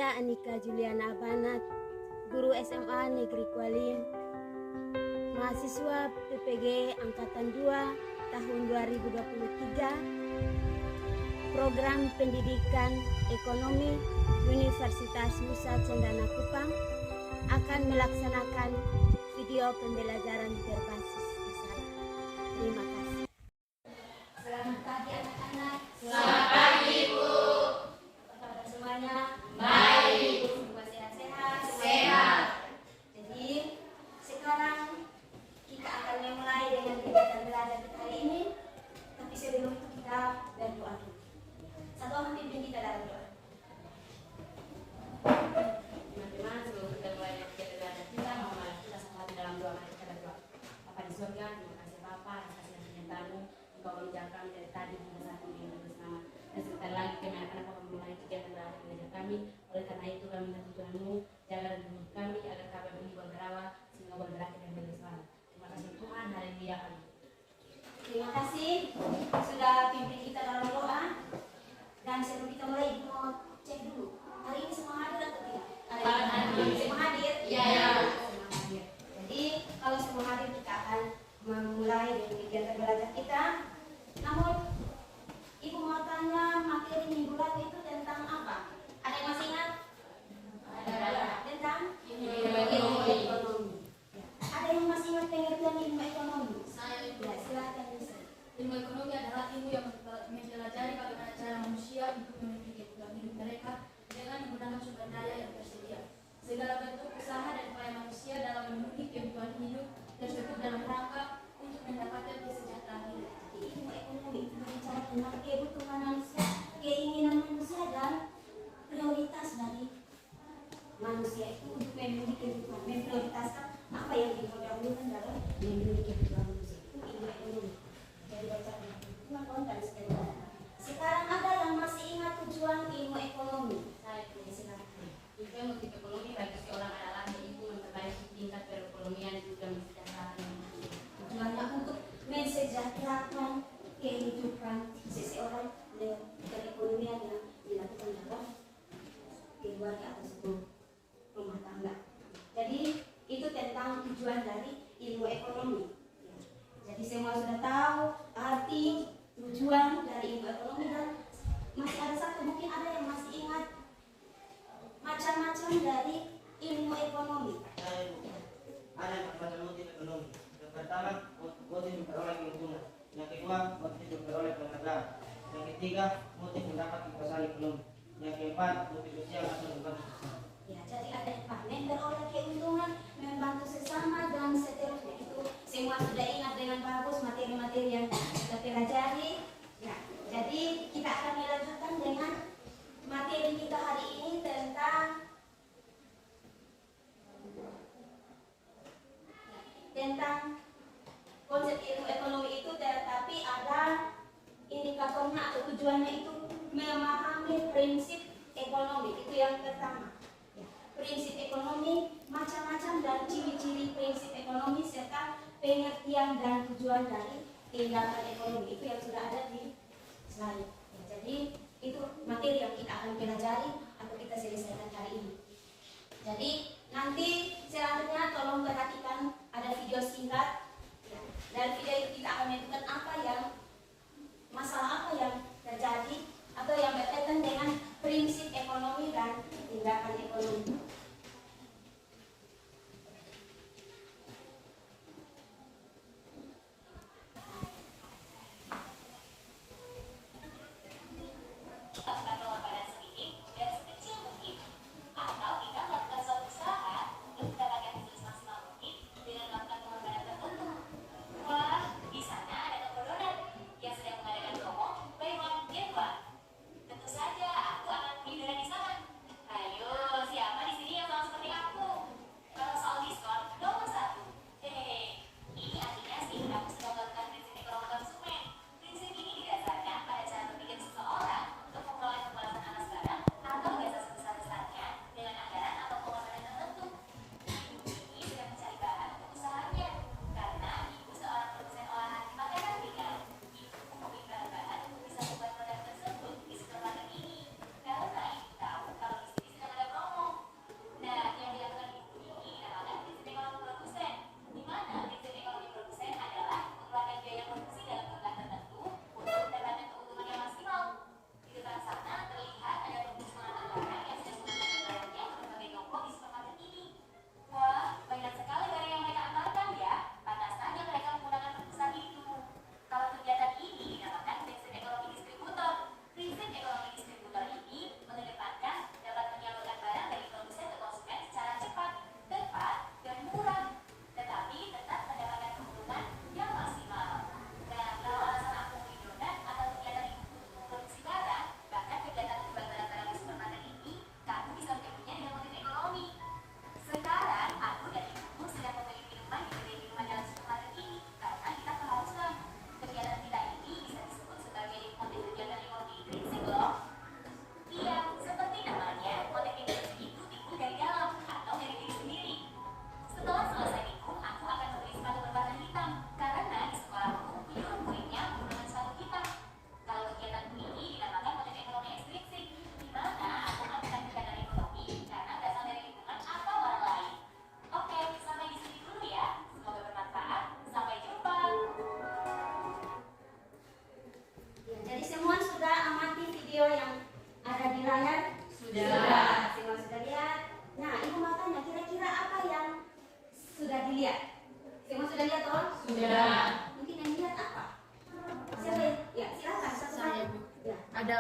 Saya Anika Juliana Banat, guru SMA Negeri Kualin, mahasiswa PPG Angkatan 2 tahun 2023, program pendidikan ekonomi Universitas Nusa Cendana Kupang akan melaksanakan video pembelajaran berbasis isyarat. Terima kasih. Selamat pagi anak-anak. Selamat pagi, Bu. Apa kabar semuanya? Baik. Semua sehat-sehat? Sehat. Jadi sekarang kita akan memulai dengan kegiatan belajar kita hari ini. Tapi sebelum itu kita berdoa dulu. Satu orang pimpin kita dalam doa. Teman-teman, sebelum kita mulai kegiatan belajar kita, mari kita sama dalam doa. Mari kita berdoa. Bapa di surga, terima kasih Bapa atas kasih dan penyertaan-Mu. Engkau menjaga kami dari tadi hingga saat ini dengan bersama. Dan sebentar lagi kami akan memulai kegiatan belajar kami. Oleh karena itu kami minta Tuhan-Mu, jaga dan bimbing kami agar kami berhibur berawal sehingga berakhir dan berselamat. Terima kasih Tuhan, haleluya, amin. Terima kasih sudah pimpin kita dalam doa. Dan sebelum kita mulai, Ibu mau cek dulu. Hari ini semua hadir atau tidak? Semua hadir? Iya. Semua hadir. Jadi kalau semua hadir kita akan memulai dengan kegiatan belajar kita. Namun Ibu mau tanya materi minggu lalu itu tentang apa? Ada yang masih ingat? Ada. Tentang Ilmu ekonomi. Ya. Ada yang masih ingat pengertian ilmu ekonomi? Saya Ya, silakan bisa. ilmu ekonomi adalah ilmu yang mempelajari bagaimana cara manusia untuk memiliki kebutuhan hidup mereka dengan menggunakan sumber daya yang tersedia. Segala bentuk usaha dan upaya manusia dalam memenuhi kebutuhan hidup tersebut dalam rangka untuk mendapatkan kesejahteraan hidup. Jadi ilmu ekonomi itu berbicara tentang kebutuhan manusia, keinginan manusia dan prioritas dari manusia itu untuk memiliki kebutuhan, memprioritaskan apa yang didahulukan dalam memiliki kebutuhan manusia itu ilmu ekonomi. Jadi baca kebutuhan konten sekarang. Sekarang ada yang masih ingat tujuan ilmu ekonomi? Saya silakan. Tujuan motif ekonomi bagi seorang adalah yaitu memperbaiki tingkat perekonomian juga mensejahterakan manusia. Tujuannya untuk mensejahterakan kehidupan seseorang dengan perekonomian yang dilakukan dalam keluarga atau sebuah rumah tangga. Jadi itu tentang tujuan dari ilmu ekonomi. Ya. Jadi semua sudah tahu arti tujuan dari ilmu ekonomi dan masih ada satu mungkin ada yang masih ingat macam-macam dari ilmu ekonomi. Ada macam motif ekonomi. Yang pertama, motif memperoleh keuntungan. Yang kedua, motif memperoleh penghargaan. Yang ketiga, motif mendapat kekuasaan ekonomi. Yang keempat, motif sosial atau membantu sesama. Ya, jadi ada empat, memperoleh keuntungan, membantu sesama dan seterusnya. Itu semua sudah ingat dengan bagus materi-materi yang kita pelajari. Ya, jadi kita akan melanjutkan dengan materi kita hari ini tentang konsep ilmu ekonomi itu, tetapi ada indikatornya atau tujuannya itu memahami prinsip ekonomi. Itu yang pertama. Ya, prinsip ekonomi macam-macam dan ciri-ciri prinsip ekonomi serta pengertian dan tujuan dari tindakan ekonomi itu yang sudah ada di slide. Ya, jadi itu materi yang kita akan pelajari atau kita selesaikan hari ini. Jadi nanti selanjutnya tolong perhatikan ada video singkat. Ya, dari video itu kita akan menentukan masalah apa yang terjadi atau yang berkaitan dengan prinsip ekonomi dan tindakan ekonomi.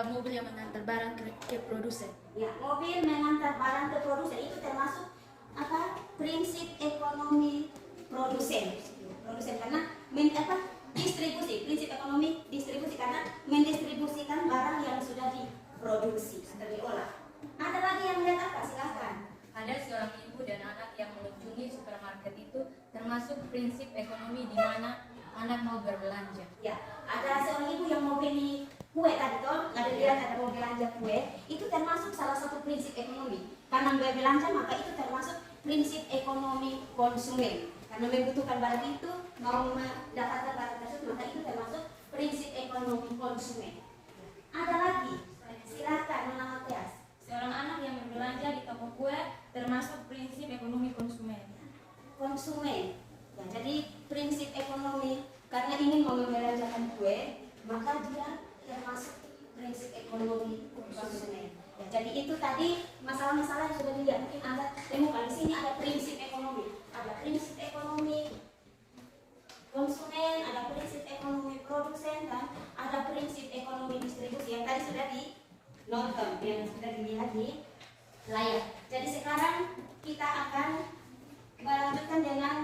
adalah mobil yang mengantar barang ke produsen. Ya, mobil mengantar barang ke produsen itu termasuk apa? Prinsip ekonomi produsen. Produsen karena distribusi, prinsip ekonomi distribusi karena mendistribusikan barang yang sudah diproduksi atau diolah. Ada lagi yang lihat apa? Silakan. Ada seorang ibu dan anak yang mengunjungi supermarket itu termasuk prinsip ekonomi di mana anak mau berbelanja. Ya, ada seorang ibu yang mau beli kue tadi toh, ada lihat ada mau belanja kue, itu termasuk salah satu prinsip ekonomi. Karena belanja maka itu termasuk prinsip ekonomi konsumen. Karena membutuhkan barang itu, mau mendapatkan barang tersebut, maka itu termasuk prinsip ekonomi konsumen. Ada lagi, silakan Nona Matias. Seorang anak yang berbelanja di toko kue termasuk prinsip ekonomi konsumen. Konsumen. Ya, jadi prinsip ekonomi karena ingin mau membelanjakan kue, maka dia termasuk prinsip ekonomi konsumen. Ya, jadi itu tadi masalah-masalah yang sudah dilihat. Mungkin Anda temukan di sini ada prinsip ekonomi, ada prinsip ekonomi konsumen, ada prinsip ekonomi produsen, dan ada prinsip ekonomi distribusi yang tadi sudah dinonton, yang sudah dilihat di layar. Jadi sekarang kita akan melanjutkan dengan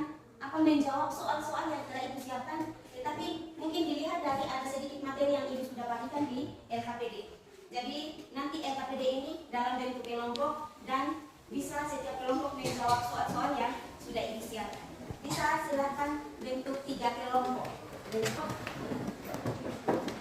menjawab soal-soal yang telah Ibu siapkan, tetapi mungkin dilihat dari ada sedikit materi yang Ibu sudah bagikan di LKPD. Jadi nanti LKPD ini dalam bentuk kelompok dan bisa setiap kelompok menjawab soal-soal yang sudah Ibu siapkan. Bisa silakan bentuk 3 kelompok.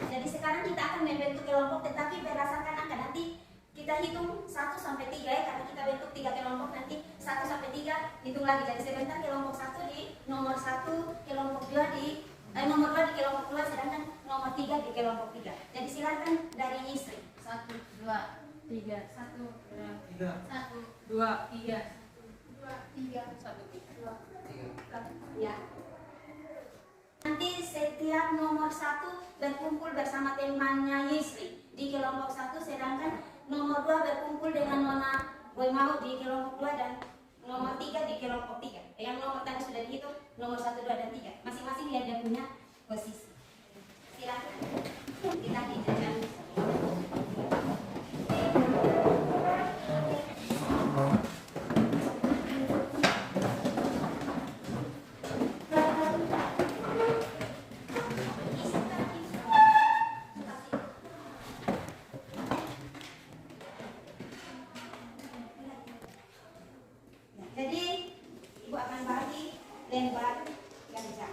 Jadi sekarang kita akan membentuk kelompok, tetapi berdasarkan angka. Nanti kita hitung 1 sampai 3 ya, karena kita bentuk 3 kelompok, nanti 1 sampai 3 hitung lagi. Jadi sebentar kelompok 1 di nomor 1, kelompok 2 di nomor 2 di kelompok 2, sedangkan nomor 3 di kelompok 3. Jadi silakan dari Yusri. 1, 2, 3, 1, 2, 1, 2, 3, 3, 1, 3. Ya. Nanti setiap nomor 1 berkumpul bersama temannya Yusri di kelompok 1, sedangkan nomor 2 berkumpul dengan Nona Boymau di kelompok 2 dan nomor 3 di kelompok 3. Yang nomor tadi sudah dihitung, nomor 1, 2, dan 3. Masing-masing lihat dia punya posisi. Silakan. Kita dijajan. Jadi Ibu akan bagi lembar ganja.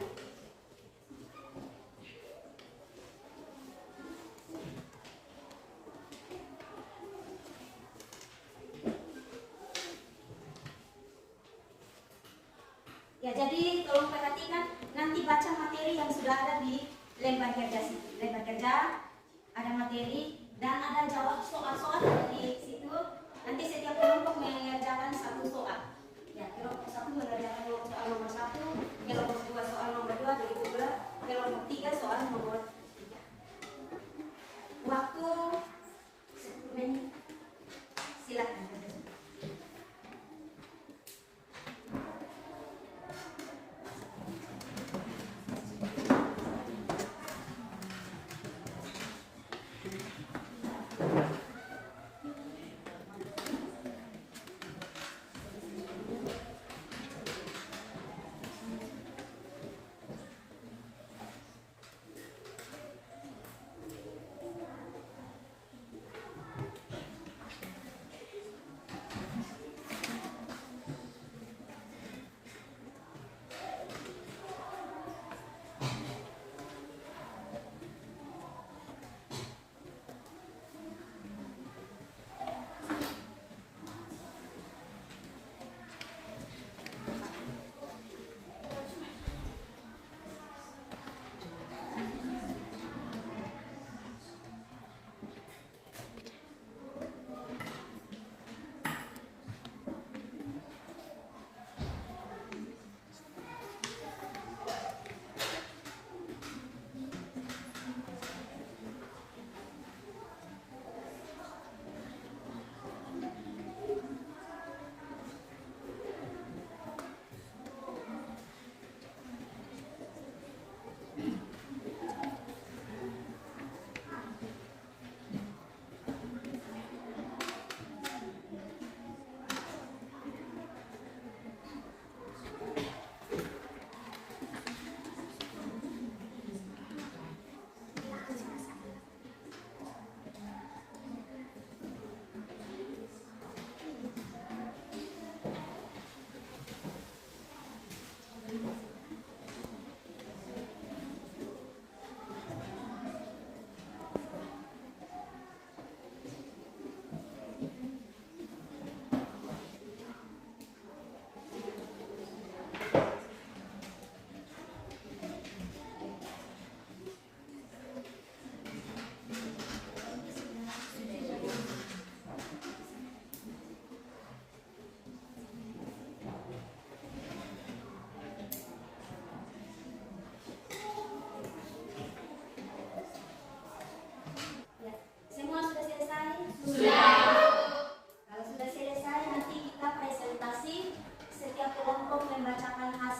Ya, jadi tolong perhatikan, nanti baca materi yang sudah ada di lembar kerja situ. Lembar kerja ada materi dan ada jawab soal-soal di situ. Nanti setiap kelompok mengerjakan 1 soal. Ya, kelompok 1 mengerjakan soal nomor 1, kelompok 2 soal nomor 2, begitu pula kelompok 3 soal nomor 3. Waktu 10 menit. Silakan.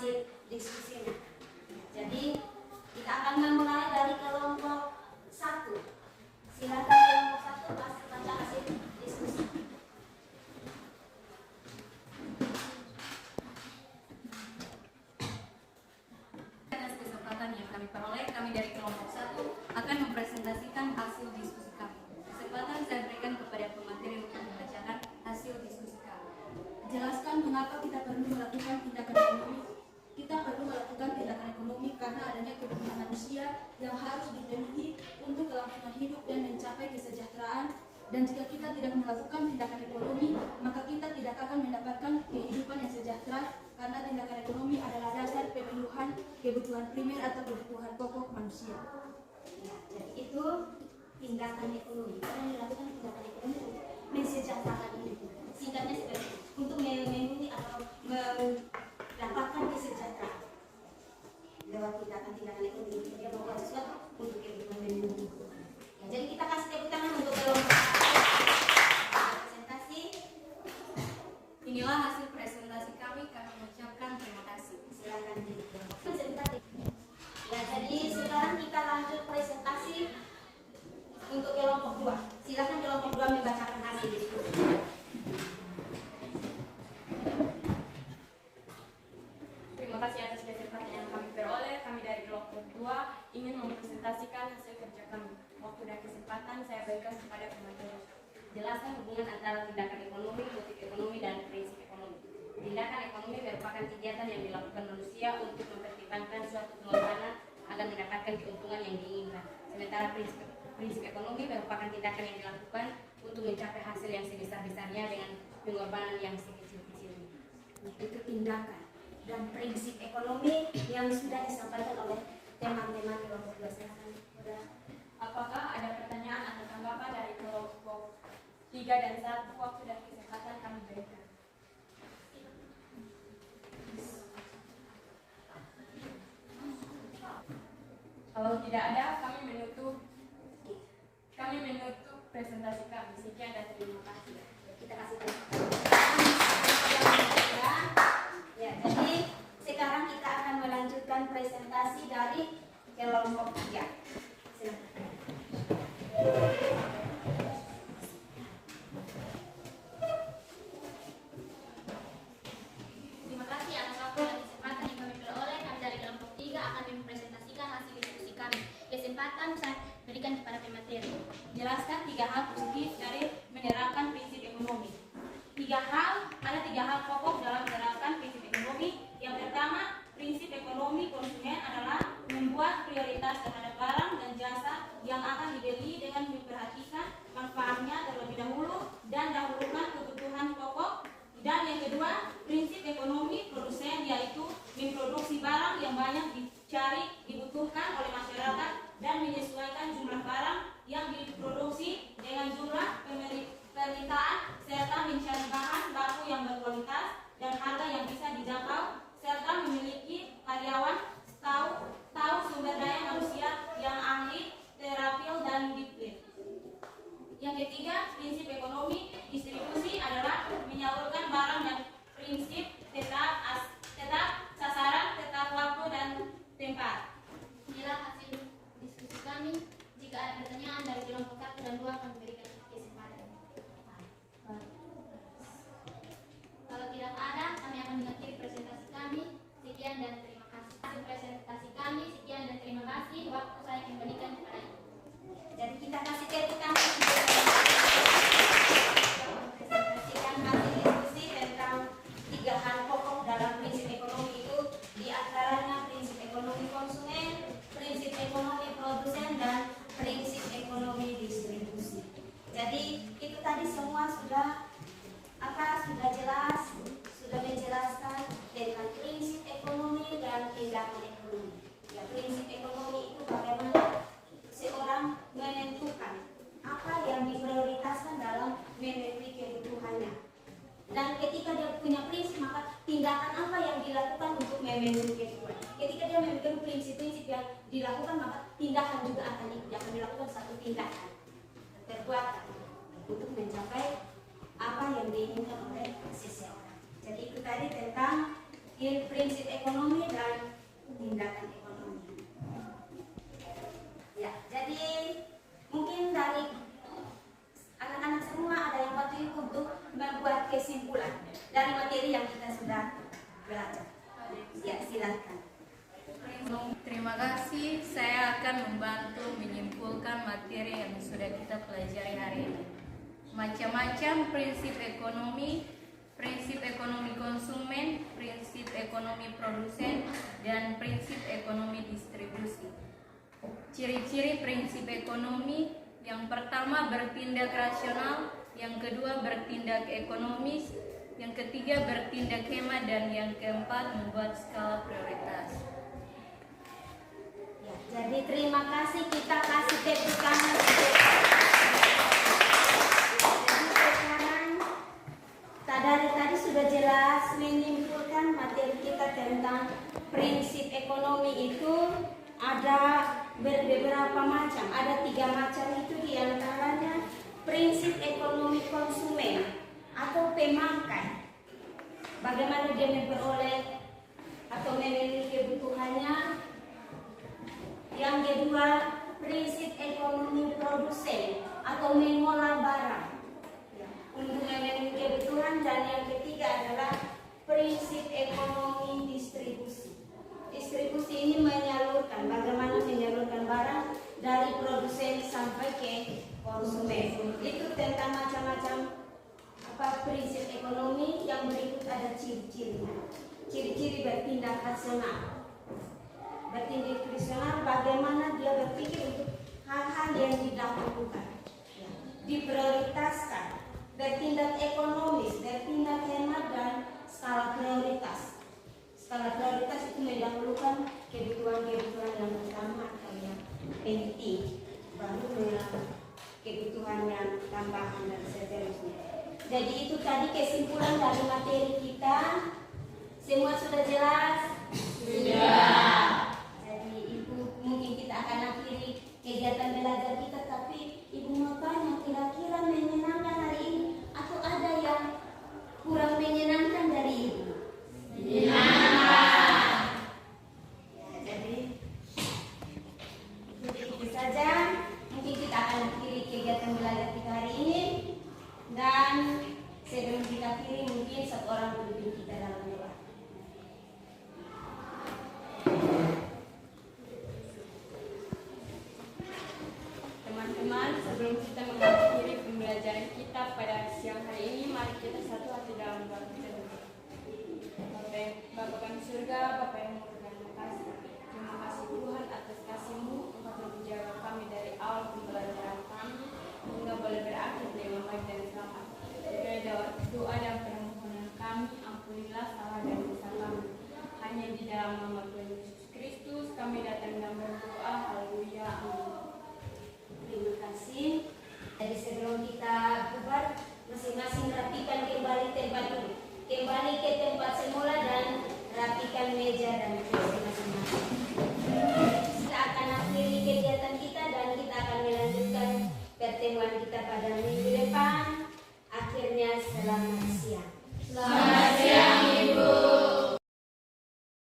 hasil diskusinya. Jadi kita akan memulai dari kelompok 1. Silakan kelompok 1 baca hasil diskusi. Atas kesempatan yang kami peroleh, kami dari kelompok 1 akan mempresentasikan hasil diskusi kami. Kesempatan saya berikan kepada pemateri untuk membacakan hasil diskusi kami. Jelaskan mengapa kita perlu melakukan tindakan ekonomi. Kita perlu melakukan tindakan ekonomi karena adanya kebutuhan manusia yang harus dipenuhi untuk kelangsungan hidup dan mencapai kesejahteraan. Dan jika kita tidak melakukan tindakan ekonomi, maka kita tidak akan mendapatkan kehidupan yang sejahtera karena tindakan ekonomi adalah dasar pemenuhan kebutuhan primer atau kebutuhan pokok manusia. Ya, jadi itu tindakan ekonomi. Karena dilakukan tindakan ekonomi untuk mensejahterakan hidup. Singkatnya seperti itu. Untuk memenuhi atau mendapatkan kesejahteraan lewat tindakan-tindakan ekonomi. Dia melakukan sesuatu untuk kebutuhan memenuhi. Ya, jadi kita kasih tepuk tangan untuk kelompok presentasi. Inilah hasil presentasi kami mengucapkan terima kasih. Silakan di presentasi. Ya, jadi sekarang kita lanjut presentasi untuk kelompok 2. Silakan kelompok 2 membacakan hasil diskusi. Terima kasih atas kesempatan yang kami peroleh. Kami dari kelompok 2 ingin mempresentasikan hasil kerja kami. Waktu dan kesempatan saya berikan kepada pemateri. Jelaskan hubungan antara tindakan ekonomi, motif ekonomi, dan prinsip ekonomi. Tindakan ekonomi merupakan kegiatan yang dilakukan manusia untuk mempertimbangkan suatu pengorbanan agar mendapatkan keuntungan yang diinginkan. Sementara prinsip ekonomi merupakan tindakan yang dilakukan untuk mencapai hasil yang sebesar-besarnya dengan pengorbanan yang sekecil-kecilnya. Itu tindakan dan prinsip ekonomi yang sudah disampaikan oleh teman-teman kelompok 2. Silakan. Apakah ada pertanyaan atau tanggapan dari kelompok 3 dan 1? Waktu dan kesempatan kami berikan. Kalau tidak ada, kami menutup presentasi kami. Sekian dan terima kasih. Kita kasih tepuk ya, jadi sekarang kita akan melanjutkan presentasi dari kelompok 3. Silakan. Terima kasih atas waktu dan kesempatan yang kami peroleh. Kami dari kelompok 3 akan mempresentasikan hasil diskusi kami. Kesempatan saya berikan kepada pemateri. Jelaskan 3 hal positif dari menerapkan prinsip ekonomi. Ada 3 hal pokok dalam menerapkan prinsip ekonomi. Yang pertama, prinsip ekonomi konsumen adalah membuat prioritas terhadap barang dan jasa yang akan dibeli dengan memperhatikan manfaatnya terlebih dahulu dan dahulukan kebutuhan pokok. Dan yang kedua, prinsip ekonomi produsen yaitu memproduksi barang yang banyak dibutuhkan oleh masyarakat dan menyesuaikan jumlah barang yang diproduksi dengan jumlah permintaan serta mencari bahan baku yang berkualitas dan harga yang bisa dijangkau serta memiliki karyawan tahu sumber daya manusia yang ahli, terampil dan disiplin. Yang ketiga, prinsip ekonomi distribusi adalah menyalurkan barang dan prinsip tetap sasaran, tetap waktu dan tempat. Inilah hasil diskusi kami. Jika ada pertanyaan dari kelompok 1 dan 2 akan memberikan kesempatan. Kalau tidak ada, kami akan mengakhiri presentasi kami. Sekian dan terima kasih. Hasil presentasi kami, sekian dan terima kasih. Waktu saya kembalikan kepada Ibu. Jadi kita kasih tepuk tangan untuk presentasikan hasil diskusi tentang 3 hal pokok dalam prinsip ekonomi itu, di antaranya prinsip ekonomi konsumen, prinsip ekonomi produsen, dan prinsip ekonomi distribusi. Jadi itu tadi semua sudah jelas, sudah menjelaskan tentang prinsip ekonomi dan tindakan ekonomi. Ya, prinsip ekonomi itu bagaimana seorang menentukan apa yang diprioritaskan dalam memenuhi kebutuhannya. Dan ketika dia punya prinsip, maka tindakan apa yang dilakukan untuk memenuhi kebutuhan. Ketika dia memiliki prinsip-prinsip yang dilakukan, maka tindakan juga akan dilakukan satu tindakan perbuatan untuk mencapai apa yang diinginkan oleh seseorang. Jadi itu tadi tentang prinsip ekonomi dan tindakan ekonomi. Ya, jadi mungkin dari anak-anak semua ada yang patut untuk membuat kesimpulan dari materi yang kita sudah belajar. Ya, silakan. Terima kasih. Saya akan membantu menyimpulkan materi yang sudah kita pelajari hari ini. Macam-macam prinsip ekonomi konsumen, prinsip ekonomi produsen, dan prinsip ekonomi distribusi. Ciri-ciri prinsip ekonomi: yang pertama bertindak rasional, yang kedua bertindak ekonomis, yang ketiga bertindak hemat, dan yang keempat membuat skala prioritas. Ya, jadi terima kasih, kita kasih tepuk tangan. Dari tadi sudah jelas menyimpulkan materi kita tentang prinsip ekonomi itu ada beberapa macam, ada 3 macam itu diantaranya prinsip ekonomi konsumen atau pemakai. Bagaimana dia memperoleh atau memenuhi kebutuhannya. Yang kedua, prinsip ekonomi produsen atau mengolah barang untuk memenuhi kebutuhan, dan yang ketiga adalah prinsip ekonomi distribusi. Distribusi ini menyalurkan, bagaimana menyalurkan barang dari produsen sampai ke konsumen. Itu tentang macam-macam prinsip ekonomi. Yang berikut ada ciri-cirinya. Ciri-ciri bertindak rasional. Bertindak rasional bagaimana dia berpikir untuk hal-hal yang didahulukan, diprioritaskan. Bertindak ekonomis, bertindak hemat, dan skala prioritas. Skala prioritas itu mendahulukan kebutuhan-kebutuhan yang utama atau yang penting, baru kebutuhan yang tambahan dan seterusnya. Jadi itu tadi kesimpulan dari materi kita. Semua sudah jelas? Sudah. Jadi Ibu, mungkin kita akan akhiri kegiatan belajar kita, tapi Ibu mau tanya, kira-kira menyenangkan hari ini atau ada yang kurang menyenangkan dari Ibu? Menyenangkan. Ya, jadi itu saja. Mungkin kita akan akhiri kegiatan belajar kita hari ini, dan sebelum kita akhiri mungkin satu orang pimpin kita dalam doa. Teman-teman, sebelum kita mengakhiri pembelajaran kita pada siang hari ini, mari kita satu hati dalam doa kita dulu. Bapa kami surga, Bapa yang murni dan kasih, terima kasih Tuhan atas kasih-Mu. Engkau telah menjaga kami dari awal pembelajaran kami hingga boleh berakhir dengan baik dan